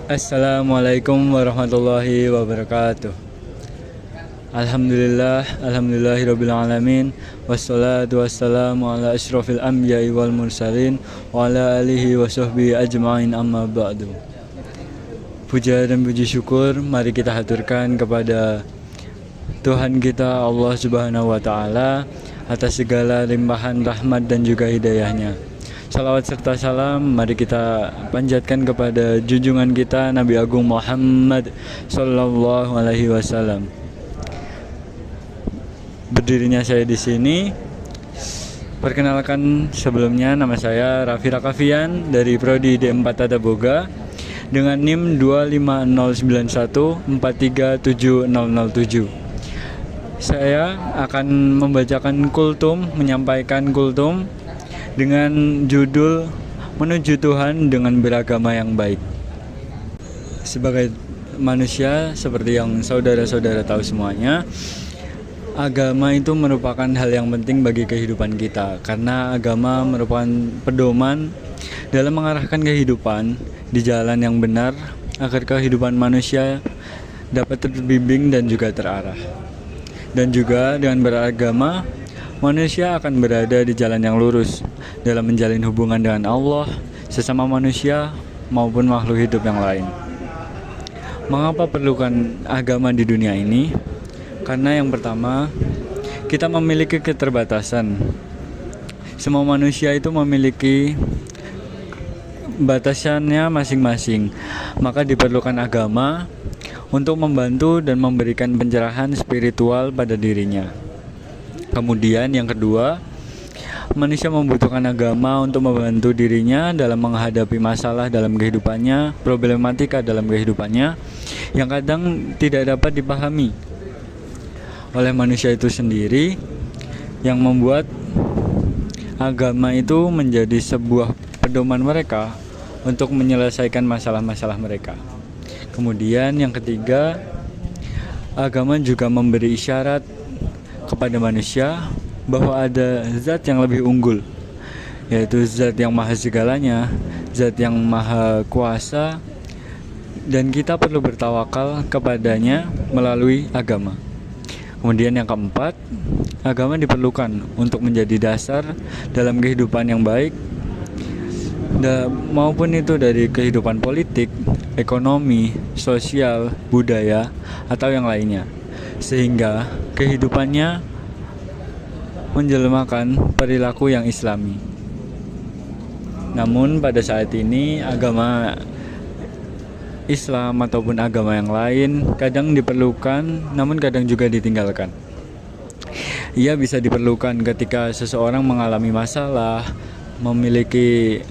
Assalamualaikum warahmatullahi wabarakatuh. Alhamdulillahirabbil alamin. Wassalatu wassalamu ala asyrofil anbiya'i wal mursalin wa ala alihi wa sahbihi ajma'in, amma ba'du. Puja dan puji syukur mari kita haturkan kepada Tuhan kita Allah Subhanahu wa taala atas segala limpahan rahmat dan juga hidayahnya. Salawat serta salam mari kita panjatkan kepada junjungan kita Nabi Agung Muhammad sallallahu alaihi wasallam. Berdirinya saya di sini. Perkenalkan sebelumnya, nama saya Raffi Rakafian dari Prodi D4 Tata Boga dengan NIM 25091437007. Saya akan membacakan kultum, menyampaikan kultum dengan judul Menuju Tuhan dengan Beragama yang Baik. Sebagai manusia, seperti yang saudara-saudara tahu semuanya, agama itu merupakan hal yang penting bagi kehidupan kita, karena agama merupakan pedoman dalam mengarahkan kehidupan di jalan yang benar agar kehidupan manusia dapat terbimbing dan juga terarah. Dan juga dengan beragama, manusia akan berada di jalan yang lurus dalam menjalin hubungan dengan Allah, sesama manusia maupun makhluk hidup yang lain. Mengapa perlukan agama di dunia ini? Karena yang pertama, kita memiliki keterbatasan. Semua manusia itu memiliki batasannya masing-masing. Maka diperlukan agama untuk membantu dan memberikan pencerahan spiritual pada dirinya. Kemudian yang kedua, manusia membutuhkan agama untuk membantu dirinya dalam menghadapi masalah dalam kehidupannya, problematika dalam kehidupannya yang kadang tidak dapat dipahami oleh manusia itu sendiri, yang membuat agama itu menjadi sebuah pedoman mereka untuk menyelesaikan masalah-masalah mereka. Kemudian yang ketiga, agama juga memberi isyarat kepada manusia bahwa ada zat yang lebih unggul, yaitu zat yang maha segalanya, zat yang maha kuasa, dan kita perlu bertawakal kepadanya melalui agama. Kemudian yang keempat, agama diperlukan untuk menjadi dasar dalam kehidupan yang baik, maupun itu dari kehidupan politik, ekonomi, sosial, budaya, atau yang lainnya, sehingga kehidupannya menjelmakan perilaku yang islami. Namun pada saat ini agama Islam ataupun agama yang lain kadang diperlukan, namun kadang juga ditinggalkan. Ia bisa diperlukan ketika seseorang mengalami masalah, memiliki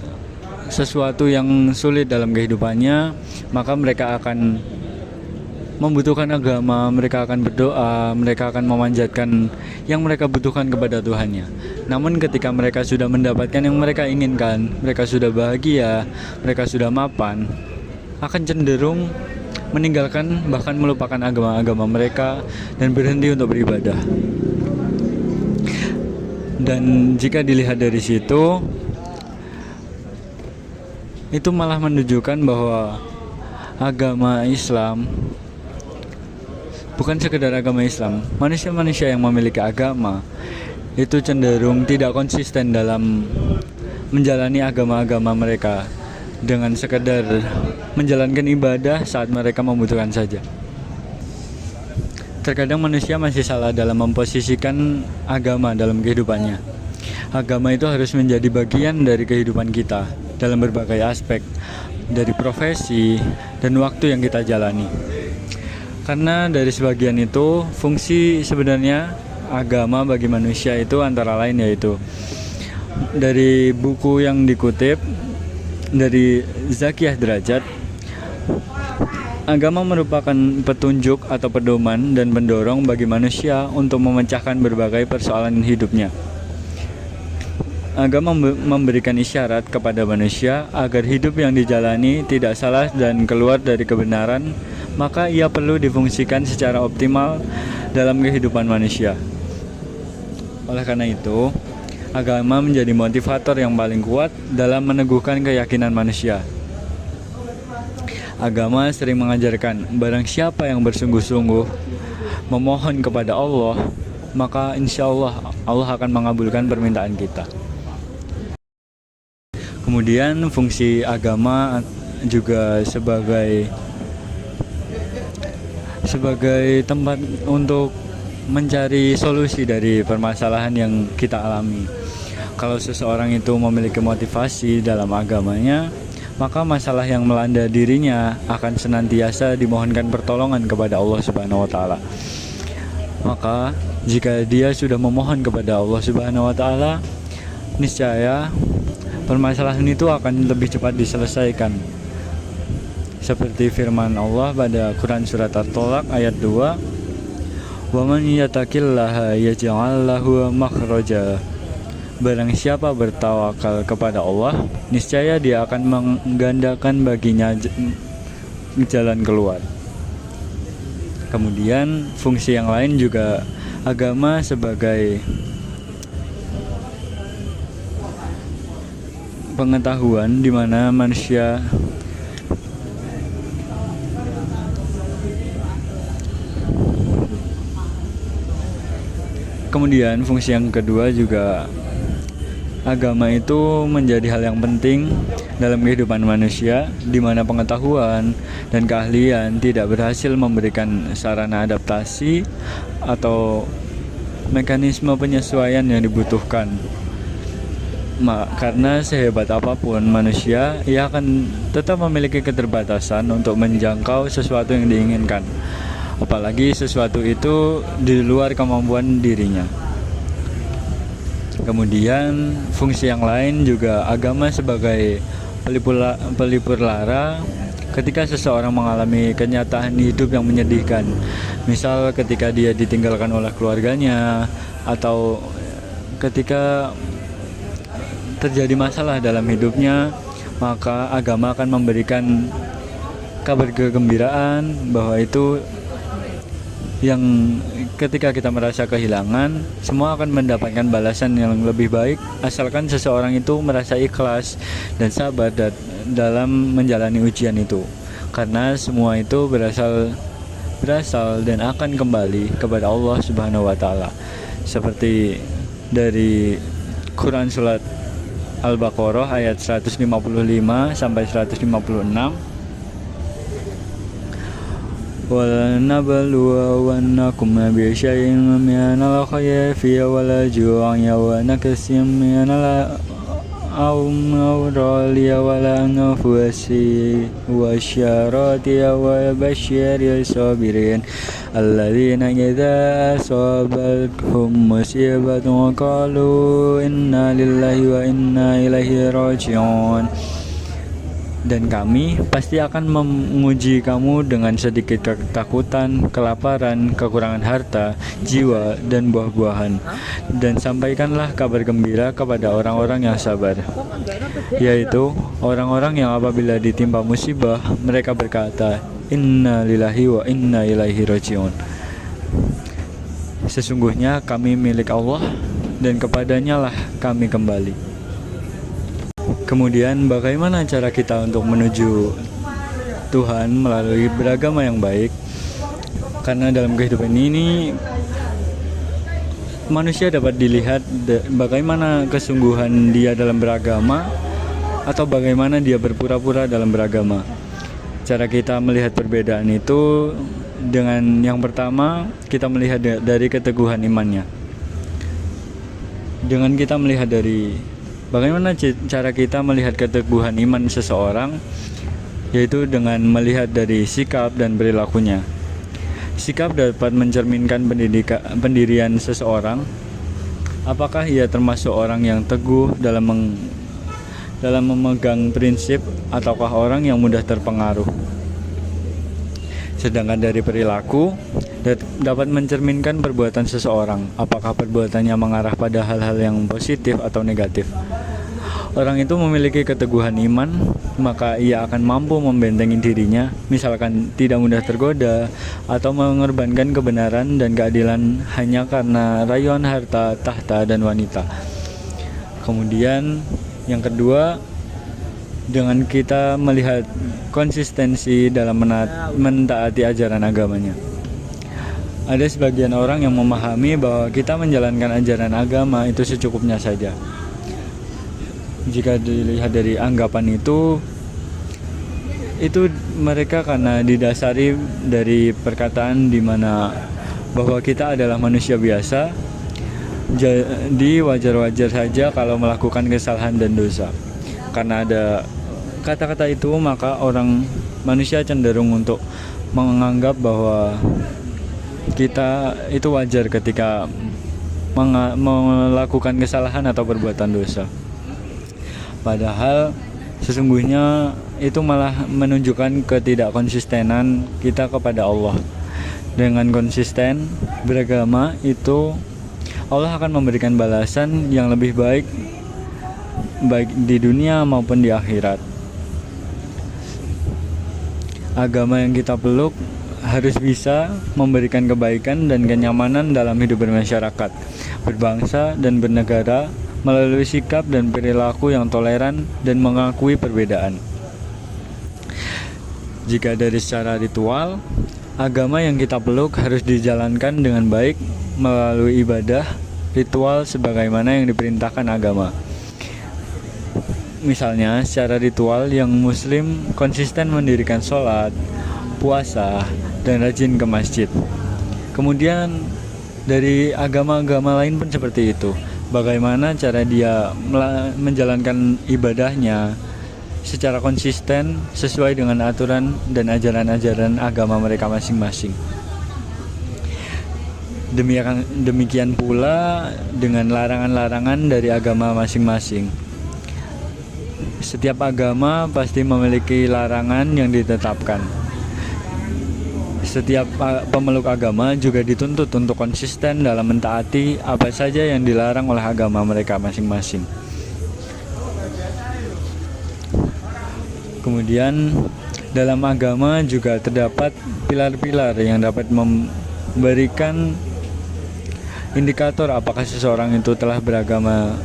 sesuatu yang sulit dalam kehidupannya, maka mereka akan membutuhkan agama, mereka akan berdoa, mereka akan memanjatkan yang mereka butuhkan kepada Tuhannya. Namun ketika mereka sudah mendapatkan yang mereka inginkan, mereka sudah bahagia, mereka sudah mapan, akan cenderung meninggalkan bahkan melupakan agama-agama mereka dan berhenti untuk beribadah. Dan jika dilihat dari situ, itu malah menunjukkan bahwa agama Islam bukan sekedar agama Islam. Manusia-manusia yang memiliki agama itu cenderung tidak konsisten dalam menjalani agama-agama mereka, dengan sekedar menjalankan ibadah saat mereka membutuhkan saja. Terkadang manusia masih salah dalam memposisikan agama dalam kehidupannya. Agama itu harus menjadi bagian dari kehidupan kita dalam berbagai aspek, dari profesi dan waktu yang kita jalani. Karena dari sebagian itu, fungsi sebenarnya agama bagi manusia itu antara lain yaitu, dari buku yang dikutip dari Zakiyah Derajat, agama merupakan petunjuk atau pedoman dan pendorong bagi manusia untuk memecahkan berbagai persoalan hidupnya. Agama memberikan isyarat kepada manusia agar hidup yang dijalani tidak salah dan keluar dari kebenaran, maka ia perlu difungsikan secara optimal dalam kehidupan manusia. Oleh karena itu, agama menjadi motivator yang paling kuat dalam meneguhkan keyakinan manusia. Agama sering mengajarkan barang siapa yang bersungguh-sungguh memohon kepada Allah, maka insya Allah Allah akan mengabulkan permintaan kita. Kemudian fungsi agama juga sebagai tempat untuk mencari solusi dari permasalahan yang kita alami. Kalau seseorang itu memiliki motivasi dalam agamanya, maka masalah yang melanda dirinya akan senantiasa dimohonkan pertolongan kepada Allah Subhanahu wa taala. Maka jika dia sudah memohon kepada Allah Subhanahu wa taala, niscaya permasalahan itu akan lebih cepat diselesaikan. Seperti firman Allah pada Quran surat At-Tolak ayat 2, "Wa man yattaqillaha yaj'al lahu makhraja." Barang siapa bertawakal kepada Allah, niscaya dia akan menggandakan baginya jalan keluar. Kemudian fungsi yang lain juga agama sebagai pengetahuan di mana manusia kemudian fungsi yang kedua juga agama itu menjadi hal yang penting dalam kehidupan manusia, di mana pengetahuan dan keahlian tidak berhasil memberikan sarana adaptasi atau mekanisme penyesuaian yang dibutuhkan. Karena sehebat apapun manusia, ia akan tetap memiliki keterbatasan untuk menjangkau sesuatu yang diinginkan, apalagi sesuatu itu di luar kemampuan dirinya. Kemudian fungsi yang lain juga agama sebagai pelipur lara ketika seseorang mengalami kenyataan hidup yang menyedihkan. Misal ketika dia ditinggalkan oleh keluarganya, atau ketika terjadi masalah dalam hidupnya, maka agama akan memberikan kabar kegembiraan bahwa itu yang ketika kita merasa kehilangan, semua akan mendapatkan balasan yang lebih baik asalkan seseorang itu merasa ikhlas dan sabar dalam menjalani ujian itu. Karena semua itu berasal dan akan kembali kepada Allah Subhanahu wa taala. Seperti dari Quran surat Al-Baqarah ayat 155 sampai 156. وَلَنَبْلُوَنَّكُمْ بِشَيْءٍ مِّنَ الْخَوْفِ وَالْجُوعِ وَنَقْصٍ مِّنَ الْأَمْوَالِ وَالْأَنفُسِ وَالثَّمَرَاتِ وَبَشِّرِ الصَّابِرِينَ الَّذِينَ إِذَا أَصَابَتْهُم مُّصِيبَةٌ قَالُوا إِنَّا لِلَّهِ وَإِنَّا إِلَيْهِ رَاجِعُونَ. Dan kami pasti akan menguji kamu dengan sedikit ketakutan, kelaparan, kekurangan harta, jiwa, dan buah-buahan. Dan sampaikanlah kabar gembira kepada orang-orang yang sabar, yaitu orang-orang yang apabila ditimpa musibah, mereka berkata, Inna lillahi wa inna ilaihi raji'un. Sesungguhnya kami milik Allah, dan kepadanya lah kami kembali. Kemudian bagaimana cara kita untuk menuju Tuhan melalui beragama yang baik? Karena dalam kehidupan ini manusia dapat dilihat bagaimana kesungguhan dia dalam beragama atau bagaimana dia berpura-pura dalam beragama. Cara kita melihat perbedaan itu dengan yang pertama, kita melihat dari keteguhan imannya. Dengan kita melihat dari bagaimana cara kita melihat keteguhan iman seseorang, yaitu dengan melihat dari sikap dan perilakunya. Sikap dapat mencerminkan pendirian seseorang. Apakah ia termasuk orang yang teguh dalam memegang prinsip, ataukah orang yang mudah terpengaruh? Sedangkan dari perilaku dapat mencerminkan perbuatan seseorang, apakah perbuatannya mengarah pada hal-hal yang positif atau negatif. Orang itu memiliki keteguhan iman, maka ia akan mampu membentengi dirinya, misalkan tidak mudah tergoda atau mengorbankan kebenaran dan keadilan hanya karena rayuan harta, tahta, dan wanita. Kemudian yang kedua, dengan kita melihat konsistensi dalam mentaati ajaran agamanya. Ada sebagian orang yang memahami bahwa kita menjalankan ajaran agama itu secukupnya saja. Jika dilihat dari anggapan itu mereka karena didasari dari perkataan di mana bahwa kita adalah manusia biasa, jadi wajar-wajar saja kalau melakukan kesalahan dan dosa. Karena ada kata-kata itu, maka manusia cenderung untuk menganggap bahwa kita itu wajar ketika melakukan kesalahan atau perbuatan dosa. Padahal sesungguhnya itu malah menunjukkan ketidakkonsistenan kita kepada Allah. Dengan konsisten beragama itu, Allah akan memberikan balasan yang lebih baik di dunia maupun di akhirat. Agama yang kita peluk harus bisa memberikan kebaikan dan kenyamanan dalam hidup bermasyarakat, berbangsa dan bernegara melalui sikap dan perilaku yang toleran dan mengakui perbedaan. Jika dari secara ritual, agama yang kita peluk harus dijalankan dengan baik melalui ibadah ritual sebagaimana yang diperintahkan agama. Misalnya, secara ritual yang muslim konsisten mendirikan sholat, puasa, dan rajin ke masjid. Kemudian dari agama-agama lain pun seperti itu. Bagaimana cara dia menjalankan ibadahnya secara konsisten sesuai dengan aturan dan ajaran-ajaran agama mereka masing-masing. Demikian pula dengan larangan-larangan dari agama masing-masing. Setiap agama pasti memiliki larangan yang ditetapkan. Setiap pemeluk agama juga dituntut untuk konsisten dalam mentaati apa saja yang dilarang oleh agama mereka masing-masing. Kemudian dalam agama juga terdapat pilar-pilar yang dapat memberikan indikator apakah seseorang itu telah beragama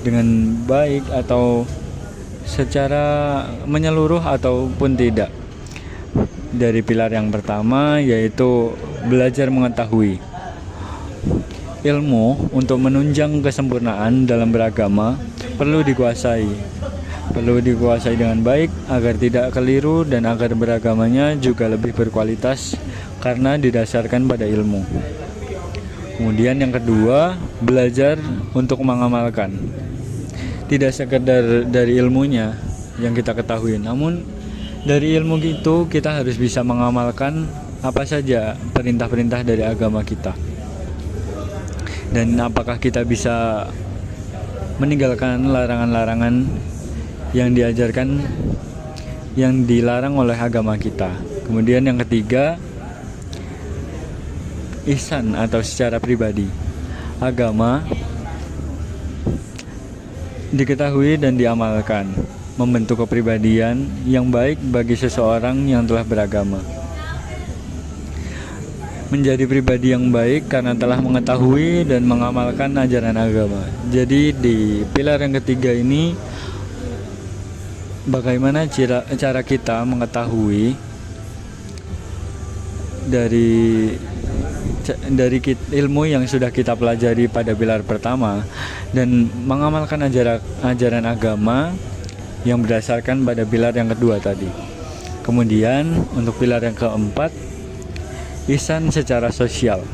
dengan baik atau secara menyeluruh ataupun tidak. Dari pilar yang pertama yaitu belajar mengetahui. Ilmu untuk menunjang kesempurnaan dalam beragama perlu dikuasai dengan baik agar tidak keliru dan agar beragamanya juga lebih berkualitas karena didasarkan pada ilmu. Kemudian yang kedua, belajar untuk mengamalkan. Tidak sekedar dari ilmunya yang kita ketahui, namun dari ilmu itu kita harus bisa mengamalkan apa saja perintah-perintah dari agama kita. Dan apakah kita bisa meninggalkan larangan-larangan yang diajarkan, yang dilarang oleh agama kita. Kemudian yang ketiga, ihsan atau secara pribadi. Agama diketahui dan diamalkan, membentuk kepribadian yang baik bagi seseorang yang telah beragama. Menjadi pribadi yang baik karena telah mengetahui dan mengamalkan ajaran agama. Jadi di pilar yang ketiga ini, bagaimana cara kita mengetahui dari ilmu yang sudah kita pelajari pada pilar pertama dan mengamalkan ajaran agama yang berdasarkan pada pilar yang kedua tadi. Kemudian untuk pilar yang keempat, ihsan secara sosial,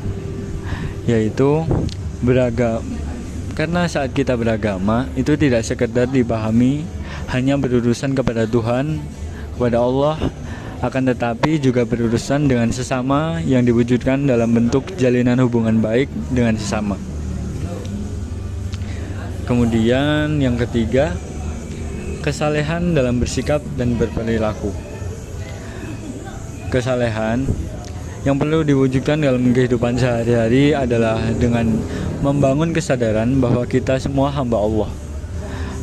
yaitu beragama. Karena saat kita beragama itu tidak sekedar dipahami hanya berurusan kepada Tuhan, kepada Allah, akan tetapi juga berurusan dengan sesama yang diwujudkan dalam bentuk jalinan hubungan baik dengan sesama. Kemudian yang ketiga, kesalehan dalam bersikap dan berperilaku. Kesalehan yang perlu diwujudkan dalam kehidupan sehari-hari adalah dengan membangun kesadaran bahwa kita semua hamba Allah,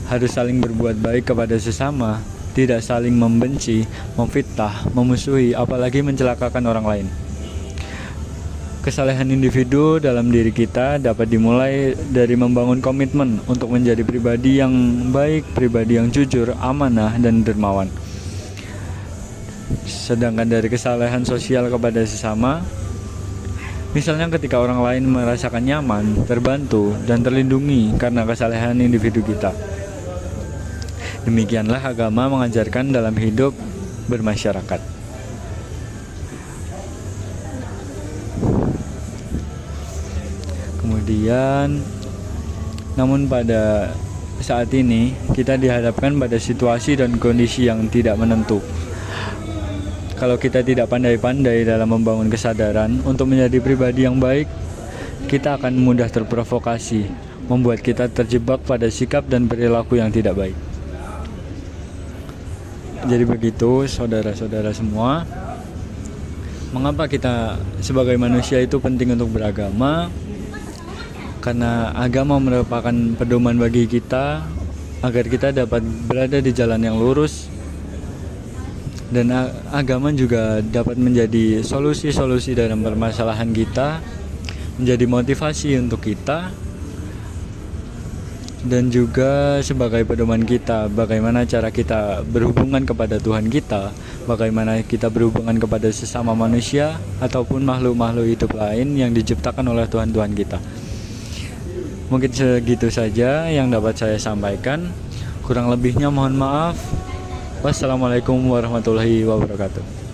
harus saling berbuat baik kepada sesama, tidak saling membenci, memfitnah, memusuhi, apalagi mencelakakan orang lain. Kesalehan individu dalam diri kita dapat dimulai dari membangun komitmen untuk menjadi pribadi yang baik, pribadi yang jujur, amanah, dan dermawan. Sedangkan dari kesalehan sosial kepada sesama, misalnya ketika orang lain merasakan nyaman, terbantu, dan terlindungi karena kesalehan individu kita. Demikianlah agama mengajarkan dalam hidup bermasyarakat. Kemudian, namun pada saat ini kita dihadapkan pada situasi dan kondisi yang tidak menentu. Kalau kita tidak pandai-pandai dalam membangun kesadaran untuk menjadi pribadi yang baik, kita akan mudah terprovokasi, membuat kita terjebak pada sikap dan perilaku yang tidak baik. Jadi begitu saudara-saudara semua, mengapa kita sebagai manusia itu penting untuk beragama? Karena agama merupakan pedoman bagi kita agar kita dapat berada di jalan yang lurus, dan agama juga dapat menjadi solusi-solusi dalam permasalahan kita, menjadi motivasi untuk kita, dan juga sebagai pedoman kita bagaimana cara kita berhubungan kepada Tuhan kita, bagaimana kita berhubungan kepada sesama manusia ataupun makhluk-makhluk hidup lain yang diciptakan oleh Tuhan-Tuhan kita. Mungkin segitu saja yang dapat saya sampaikan. Kurang lebihnya mohon maaf. Wassalamualaikum warahmatullahi wabarakatuh.